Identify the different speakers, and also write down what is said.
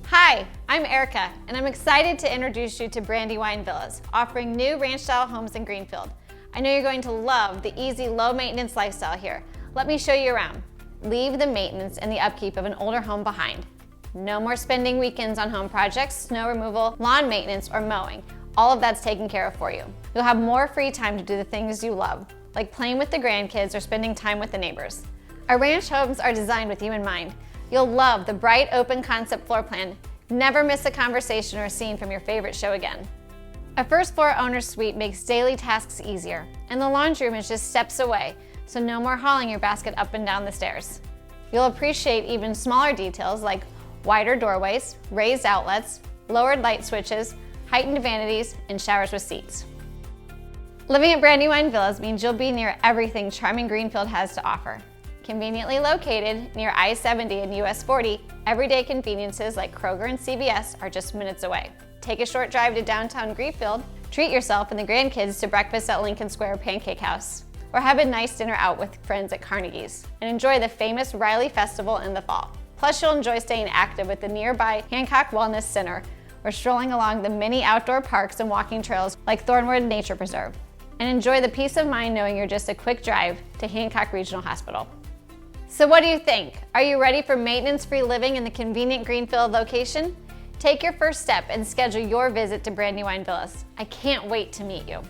Speaker 1: Hi, I'm Erica, and I'm excited to introduce you to Brandywine Villas, offering new ranch-style homes in Greenfield. I know you're going to love the easy, low-maintenance lifestyle here. Let me show you around. Leave the maintenance and the upkeep of an older home behind. No more spending weekends on home projects, snow removal, lawn maintenance, or mowing. All of that's taken care of for you. You'll have more free time to do the things you love, like playing with the grandkids or spending time with the neighbors. Our ranch homes are designed with you in mind. You'll love the bright, open concept floor plan. Never miss a conversation or a scene from your favorite show again. A first floor owner's suite makes daily tasks easier, and the laundry room is just steps away, so no more hauling your basket up and down the stairs. You'll appreciate even smaller details like wider doorways, raised outlets, lowered light switches, heightened vanities, and showers with seats. Living at Brandywine Villas means you'll be near everything charming Greenfield has to offer. Conveniently located near I-70 and US 40, everyday conveniences like Kroger and CVS are just minutes away. Take a short drive to downtown Greenfield, treat yourself and the grandkids to breakfast at Lincoln Square Pancake House, or have a nice dinner out with friends at Carnegie's, and enjoy the famous Riley Festival in the fall. Plus, you'll enjoy staying active with the nearby Hancock Wellness Center, or strolling along the many outdoor parks and walking trails like Thornwood Nature Preserve, and enjoy the peace of mind knowing you're just a quick drive to Hancock Regional Hospital. So what do you think? Are you ready for maintenance-free living in the convenient Greenfield location? Take your first step and schedule your visit to Brandywine Villas. I can't wait to meet you.